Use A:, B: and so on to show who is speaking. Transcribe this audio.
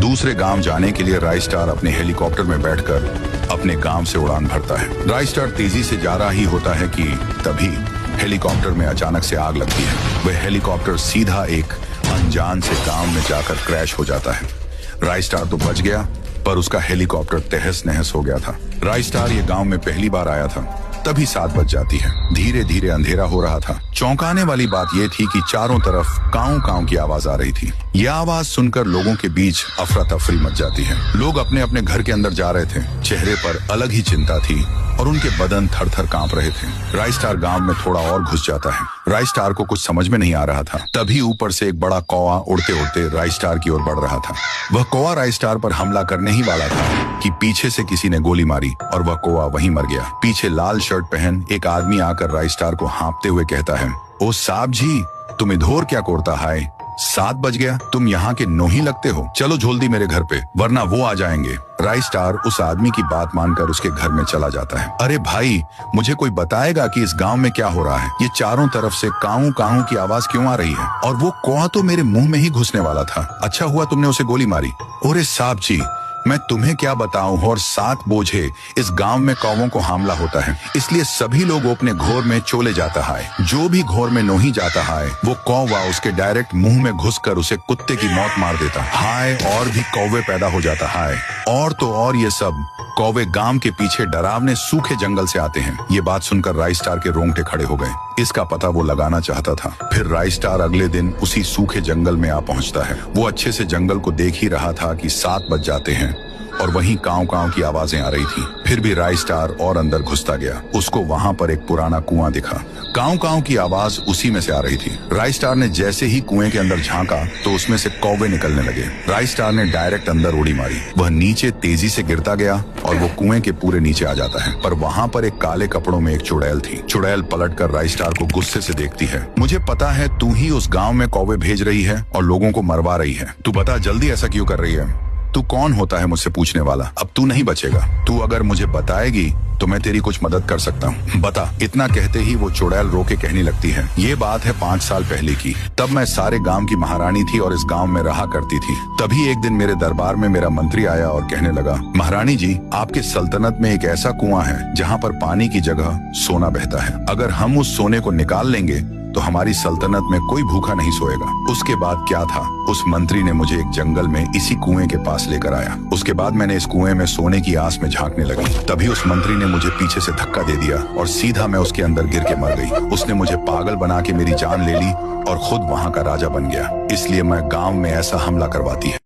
A: दूसरे गांव जाने के लिए राइस्टार अपने हेलीकॉप्टर में बैठकर अपने गांव से उड़ान भरता है। राइस्टार तेजी से जा रहा ही होता है कि तभी हेलीकॉप्टर में अचानक से आग लगती है। वह हेलीकॉप्टर सीधा एक अनजान से गांव में जाकर क्रैश हो जाता है। राइस्टार तो बच गया, पर उसका हेलीकॉप्टर तहस नहस हो गया था। राइस्टार ये गांव में पहली बार आया था। तभी 7 बज जाती है। धीरे धीरे अंधेरा हो रहा था। चौंकाने वाली बात यह थी कि चारों तरफ काऊ काऊ की आवाज आ रही थी। यह आवाज सुनकर लोगों के बीच अफरा तफरी मच जाती है। लोग अपने अपने घर के अंदर जा रहे थे। चेहरे पर अलग ही चिंता थी और उनके बदन थर थर कांप रहे थे। राइस्टार गांव में थोड़ा और घुस जाता है। राइस्टार को कुछ समझ में नहीं आ रहा था। तभी ऊपर से एक बड़ा कौवा उड़ते उड़ते राइस्टार की ओर बढ़ रहा था। वह कौवा राइस्टार पर हमला करने ही वाला था कि पीछे से किसी ने गोली मारी और वह कौवा वहीं मर गया। पीछे लाल शर्ट पहन एक आदमी आकर राइस्टार को हाँपते हुए कहता है, ओ साहब जी, तुम इधर क्या करता है? 7 बज गया, तुम यहाँ के नोही लगते हो। चलो जल्दी मेरे घर पे, वरना वो आ जाएंगे। राइस्टार उस आदमी की बात मानकर उसके घर में चला जाता है। अरे भाई, मुझे कोई बताएगा कि इस गांव में क्या हो रहा है? ये चारों तरफ से काऊ काऊ की आवाज क्यों आ रही है? और वो कौवा तो मेरे मुंह में ही घुसने वाला था। अच्छा हुआ तुमने उसे गोली मारी। अरे साहब जी, मैं तुम्हें क्या बताऊं, और 7 बोझे इस गांव में कौवों को हमला होता है, इसलिए सभी लोग अपने घोर में चले जाता है। जो भी घोर में नहीं जाता है, वो कौवा उसके डायरेक्ट मुंह में घुसकर उसे कुत्ते की मौत मार देता है। और भी कौवे पैदा हो जाता है। और तो और ये सब कौवे गांव के पीछे डरावने सूखे जंगल से आते हैं। ये बात सुनकर राइस्टार के रोंगटे खड़े हो गए। इसका पता वो लगाना चाहता था। फिर राइस्टार अगले दिन उसी सूखे जंगल में आ पहुंचता है। वो अच्छे से जंगल को देख ही रहा था कि 7 बज जाते हैं और वहीं काऊ काऊ की आवाजें आ रही थी। फिर भी राइस्टार और अंदर घुसता गया। उसको वहां पर एक पुराना कुआं दिखा। काऊ काऊ की आवाज उसी में से आ रही थी। राइस्टार ने जैसे ही कुएं के अंदर झांका तो उसमें से कौवे निकलने लगे। राइस्टार ने डायरेक्ट अंदर उड़ी मारी। वह नीचे तेजी से गिरता गया और वो कुएं के पूरे नीचे आ जाता है। पर वहां पर एक काले कपड़ों में एक चुड़ैल थी। चुड़ैल पलटकर राइस्टार को गुस्से से देखती है। मुझे पता है तू ही उस गाँव में कौवे भेज रही है और लोगों को मरवा रही है। तू बता जल्दी, ऐसा क्यों कर रही है? तू कौन होता है मुझसे पूछने वाला? अब तू नहीं बचेगा। तू अगर मुझे बताएगी तो मैं तेरी कुछ मदद कर सकता हूँ। बता। इतना कहते ही वो चुड़ैल रो के कहने लगती है, ये बात है 5 साल पहले की। तब मैं सारे गांव की महारानी थी और इस गांव में रहा करती थी। तभी एक दिन मेरे दरबार में मेरा मंत्री आया और कहने लगा, महारानी जी, आपके सल्तनत में एक ऐसा कुआं है जहाँ पर पानी की जगह सोना बहता है। अगर हम उस सोने को निकाल लेंगे तो हमारी सल्तनत में कोई भूखा नहीं सोएगा। उसके बाद क्या था, उस मंत्री ने मुझे एक जंगल में इसी कुएं के पास लेकर आया। उसके बाद मैंने इस कुएं में सोने की आस में झांकने लगी। तभी उस मंत्री ने मुझे पीछे से धक्का दे दिया और सीधा मैं उसके अंदर गिर के मर गई। उसने मुझे पागल बना के मेरी जान ले ली और खुद वहां का राजा बन गया। इसलिए मैं गांव में ऐसा हमला करवाती है।